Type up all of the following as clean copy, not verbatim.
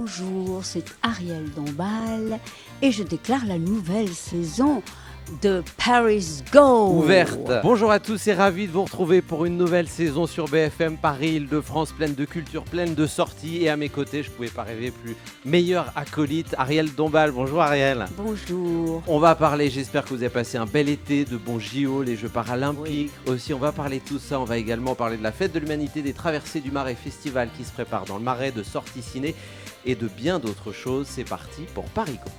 Bonjour, c'est Ariel Dombal et je déclare la nouvelle saison de Paris Go. Ouverte. Bonjour à tous et ravi de vous retrouver pour une nouvelle saison sur BFM Paris, Île-de-France, pleine de culture, pleine de sorties. Et à mes côtés, je ne pouvais pas rêver plus meilleur acolyte, Ariel Dombal. Bonjour Ariel. Bonjour. On va parler, j'espère que vous avez passé un bel été, de bons JO, les Jeux Paralympiques. Oui. Aussi, on va parler de tout ça. On va également parler de la fête de l'humanité, des traversées du Marais festival qui se prépare dans le Marais, de sorties ciné et de bien d'autres choses. C'est parti pour Paris Go.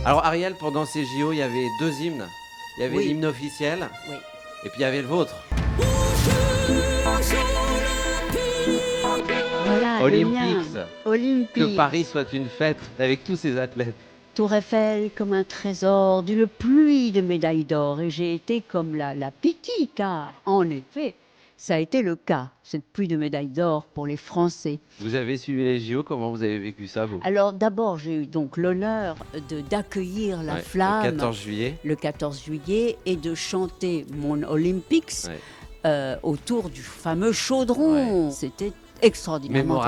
Alors Ariel, pendant ces JO, il y avait deux hymnes. Il y avait l'hymne officiel, et puis il y avait le vôtre. Voilà, Olympics. Que Paris soit une fête avec tous ces athlètes. Tour Eiffel comme un trésor d'une pluie de médailles d'or. Et j'ai été comme la petite, car en effet, ça a été le cas, cette pluie de médailles d'or pour les Français. Vous avez suivi les JO, comment vous avez vécu ça, vous? Alors d'abord, j'ai eu donc l'honneur d'accueillir la flamme le 14 juillet et de chanter mon Olympics autour du fameux chaudron. Ouais. C'était extraordinairement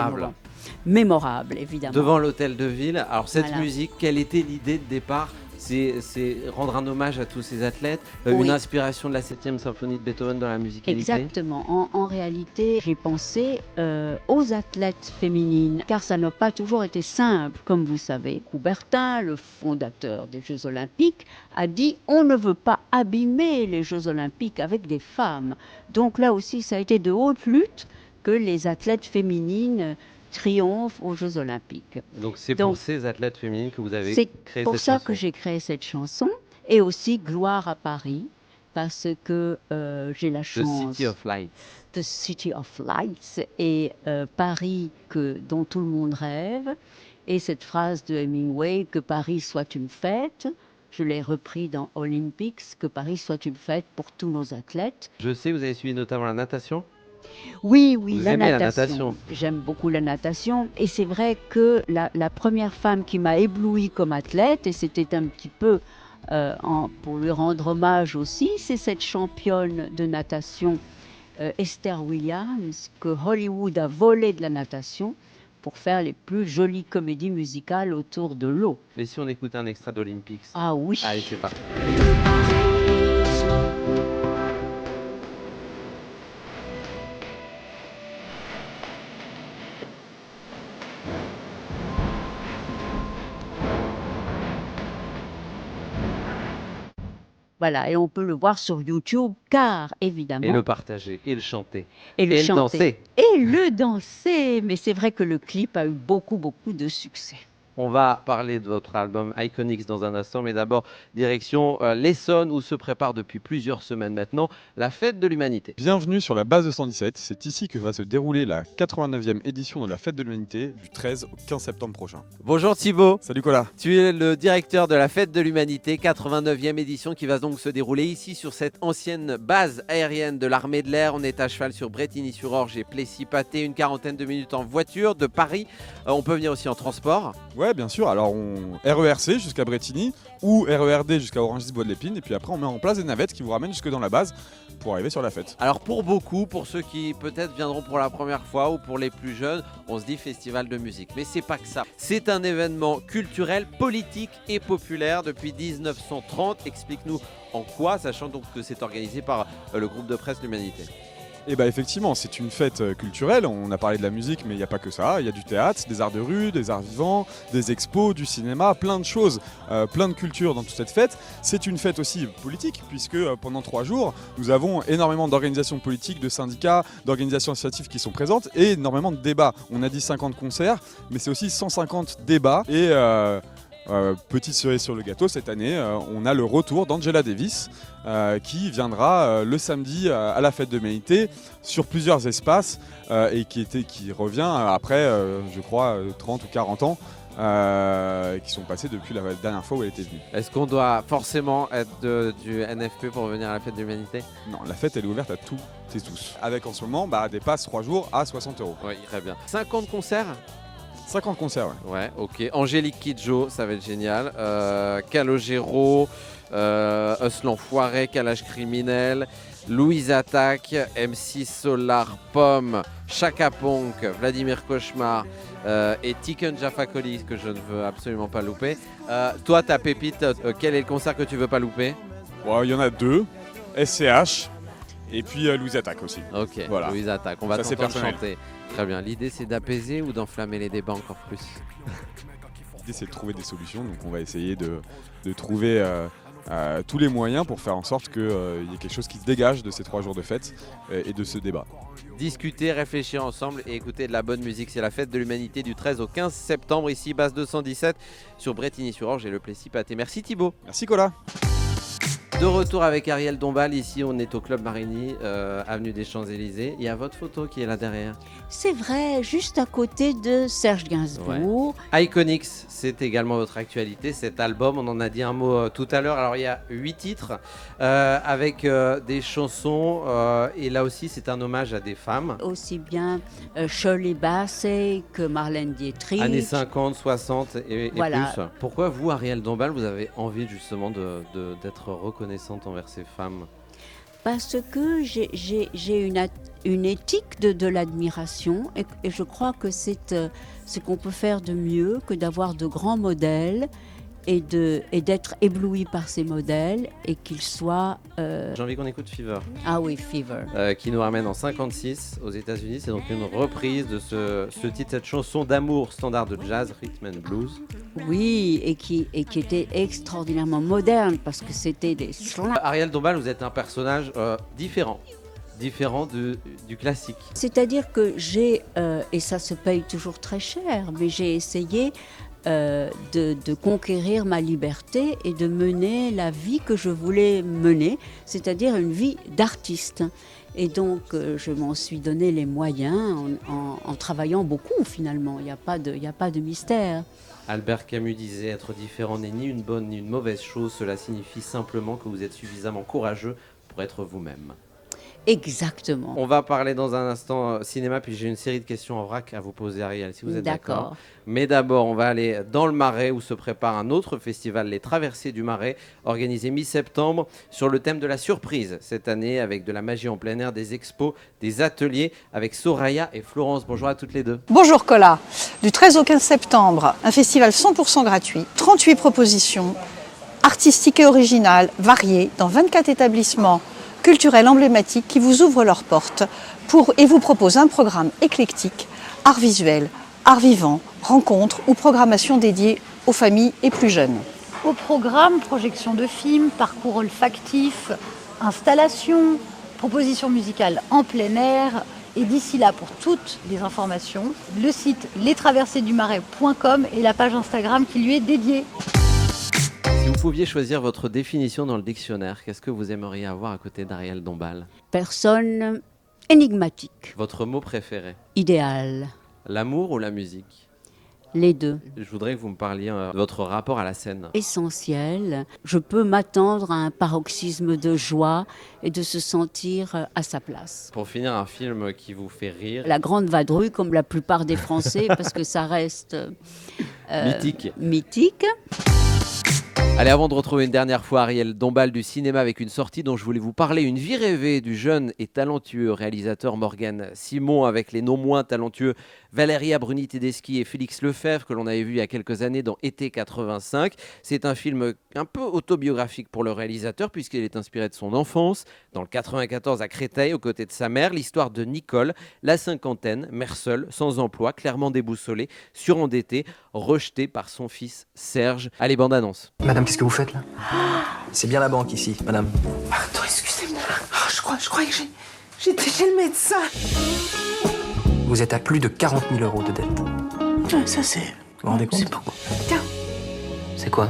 mémorable, évidemment. Devant l'hôtel de ville. Alors cette musique, quelle était l'idée de départ? C'est rendre un hommage à tous ces athlètes, une inspiration de la 7e symphonie de Beethoven dans la musique électrique. Exactement. En réalité, j'ai pensé aux athlètes féminines, car ça n'a pas toujours été simple. Comme vous savez, Coubertin, le fondateur des Jeux Olympiques, a dit « on ne veut pas abîmer les Jeux Olympiques avec des femmes ». Donc là aussi, ça a été de haute lutte que les athlètes féminines triomphe aux Jeux Olympiques. Donc c'est pour ces athlètes féminines que vous avez créé cette chanson. C'est pour ça que j'ai créé cette chanson, et aussi Gloire à Paris, parce que j'ai la chance... The City of Lights. The City of Lights, et Paris dont tout le monde rêve, et cette phrase de Hemingway, que Paris soit une fête. Je l'ai repris dans Olympics, que Paris soit une fête pour tous nos athlètes. Je sais, vous avez suivi notamment la natation. Oui, la natation. J'aime beaucoup la natation. Et c'est vrai que la première femme qui m'a éblouie comme athlète, et c'était un petit peu pour lui rendre hommage aussi, c'est cette championne de natation, Esther Williams, que Hollywood a volé de la natation pour faire les plus jolies comédies musicales autour de l'eau. Mais si on écoute un extrait d'Olympics. Ah oui. Allez, c'est parti. Voilà, et on peut le voir sur YouTube, car évidemment... Et le partager, et le chanter, et le danser. Et le danser. Mais c'est vrai que le clip a eu beaucoup de succès. On va parler de votre album Iconics dans un instant, mais d'abord, direction l'Essonne, où se prépare depuis plusieurs semaines maintenant la fête de l'humanité. Bienvenue sur la base de 117, c'est ici que va se dérouler la 89e édition de la fête de l'humanité du 13 au 15 septembre prochain. Bonjour Thibaut. Salut Colas. Tu es le directeur de la fête de l'humanité, 89e édition qui va donc se dérouler ici sur cette ancienne base aérienne de l'armée de l'air. On est à cheval sur Brétigny-sur-Orge et Plessis-Pâté, une quarantaine de minutes en voiture de Paris. On peut venir aussi en transport. Ouais, bien sûr. Alors, RERC jusqu'à Brétigny ou RERD jusqu'à Orangis-Bois-de-l'Épine. Et puis après, on met en place des navettes qui vous ramènent jusque dans la base pour arriver sur la fête. Alors, pour beaucoup, pour ceux qui peut-être viendront pour la première fois ou pour les plus jeunes, on se dit festival de musique. Mais c'est pas que ça. C'est un événement culturel, politique et populaire depuis 1930. Explique-nous en quoi, sachant donc que c'est organisé par le groupe de presse L'Humanité. Et bah effectivement, c'est une fête culturelle, on a parlé de la musique mais il n'y a pas que ça, il y a du théâtre, des arts de rue, des arts vivants, des expos, du cinéma, plein de choses, plein de culture dans toute cette fête. C'est une fête aussi politique puisque pendant 3 jours, nous avons énormément d'organisations politiques, de syndicats, d'organisations associatives qui sont présentes et énormément de débats. On a dit 50 concerts, mais c'est aussi 150 débats et... petite cerise sur le gâteau, cette année, on a le retour d'Angela Davis qui viendra le samedi à la fête de l'humanité sur plusieurs espaces et qui revient après, je crois, 30 ou 40 ans. Qui sont passés depuis la dernière fois où elle était venue. Est-ce qu'on doit forcément être du NFP pour venir à la fête de l'humanité? Non, la fête elle est ouverte à toutes et tous. Avec en ce moment des passes 3 jours à 60 €. Oui, très bien. 50 concerts? 50 concerts, ouais. Ouais, ok. Angélique Kidjo, ça va être génial. Calogero, Us l'Enfoiré, Calage Criminel. Louise Attaque, MC Solar, Pomme, Chaka Ponk, Vladimir Cauchemar et Tiken Jaffa Coli, que je ne veux absolument pas louper. Toi, ta pépite, quel est le concert que tu veux pas louper? Bon, il y en a 2, SCH et puis Louise Attaque aussi. Ok, Voilà. Louise Attaque, on va Ça, c'est t'entendre personnel. chanter. Très bien, l'idée c'est d'apaiser ou d'enflammer les débats encore plus? L'idée, c'est de trouver des solutions, donc on va essayer de trouver tous les moyens pour faire en sorte qu'il y ait quelque chose qui se dégage de ces 3 jours de fête et de ce débat. Discuter, réfléchir ensemble et écouter de la bonne musique. C'est la fête de l'humanité du 13 au 15 septembre, ici, base 217 sur Brétigny-sur-Orge et le Plessis-Pâté. Merci Thibaut. Merci Cola. De retour avec Ariel Dombal, ici on est au Club Marigny, avenue des Champs-Élysées. Il y a votre photo qui est là derrière. C'est vrai, juste à côté de Serge Gainsbourg. Iconics, c'est également votre actualité, cet album, on en a dit un mot tout à l'heure. Alors il y a 8 titres avec des chansons et là aussi c'est un hommage à des femmes. Aussi bien Shirley Bassey que Marlène Dietrich. Années 50, 60 et Voilà. plus. Pourquoi vous, Ariel Dombal, vous avez envie justement d'être reconnaissante envers ces femmes? Parce que j'ai une éthique de l'admiration et je crois que c'est ce qu'on peut faire de mieux que d'avoir de grands modèles et d'être ébloui par ces modèles et qu'ils soient... J'ai envie qu'on écoute Fever, Ah oui, Fever. qui nous ramène en 56 aux États-Unis. C'est donc une reprise de ce titre, cette chanson d'amour standard de jazz, rhythm and blues. Oui, et qui était extraordinairement moderne parce que c'était des slams. Ariel Dombal, vous êtes un personnage différent du classique. C'est-à-dire que j'ai, et ça se paye toujours très cher, mais j'ai essayé de conquérir ma liberté et de mener la vie que je voulais mener, c'est-à-dire une vie d'artiste. Et donc, je m'en suis donné les moyens en travaillant beaucoup, finalement. Il n'y a pas de mystère. Albert Camus disait: être différent n'est ni une bonne ni une mauvaise chose, cela signifie simplement que vous êtes suffisamment courageux pour être vous-même. Exactement. On va parler dans un instant cinéma, puis j'ai une série de questions en vrac à vous poser, Ariel, si vous êtes d'accord. Mais d'abord, on va aller dans le Marais où se prépare un autre festival, les Traversées du Marais, organisé mi-septembre sur le thème de la surprise cette année, avec de la magie en plein air, des expos, des ateliers, avec Soraya et Florence. Bonjour à toutes les deux. Bonjour Cola. Du 13 au 15 septembre, un festival 100% gratuit, 38 propositions, artistiques et originales, variées, dans 24 établissements culturels emblématiques qui vous ouvrent leurs portes et vous proposent un programme éclectique, art visuel, art vivant, rencontres ou programmation dédiée aux familles et plus jeunes. Au programme, projection de films, parcours olfactif, installation, propositions musicales en plein air. Et d'ici là, pour toutes les informations, le site lestraversesdumarais.com et la page Instagram qui lui est dédiée. Si vous pouviez choisir votre définition dans le dictionnaire, qu'est-ce que vous aimeriez avoir à côté d'Ariel Dombal? Personne énigmatique, Votre mot préféré? idéal, L'amour ou la musique? les deux. Je voudrais que vous me parliez de votre rapport à la scène. Essentiel. Je peux m'attendre à un paroxysme de joie et de se sentir à sa place. Pour finir, un film qui vous fait rire. La Grande Vadrouille, comme la plupart des Français, parce que ça reste mythique. Allez, avant de retrouver une dernière fois Ariel Dombal du cinéma avec une sortie dont je voulais vous parler, Une vie rêvée du jeune et talentueux réalisateur Morgan Simon, avec les non moins talentueux Valéria Bruni-Tedeschi et Félix Lefebvre, que l'on avait vu il y a quelques années dans Été 85. C'est un film un peu autobiographique pour le réalisateur puisqu'il est inspiré de son enfance, dans le 94 à Créteil, aux côtés de sa mère, l'histoire de Nicole, la cinquantaine, mère seule, sans emploi, clairement déboussolée, surendettée, rejetée par son fils Serge. Allez, bande-annonce. Madame, qu'est-ce que vous faites là? C'est bien la banque ici, madame. Pardon, excusez-moi. Oh, je crois que j'étais chez le médecin. Vous êtes à plus de 40 000 euros de dette. Vous Ça, vous rendez compte? c'est beaucoup. Tiens, C'est quoi?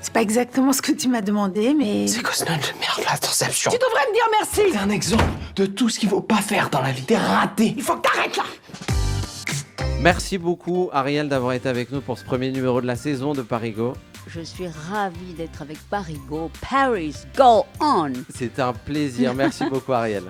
c'est pas exactement ce que tu m'as demandé, mais... C'est quoi ce nom de merde là? Interception. Tu devrais me dire merci. T'es un exemple de tout ce qu'il faut pas faire dans la vie. T'es raté. Il faut que t'arrêtes là. Merci beaucoup Ariel d'avoir été avec nous pour ce premier numéro de la saison de Parigo. Je suis ravie d'être avec Parigo. Paris, go on! C'était un plaisir. Merci beaucoup Ariel.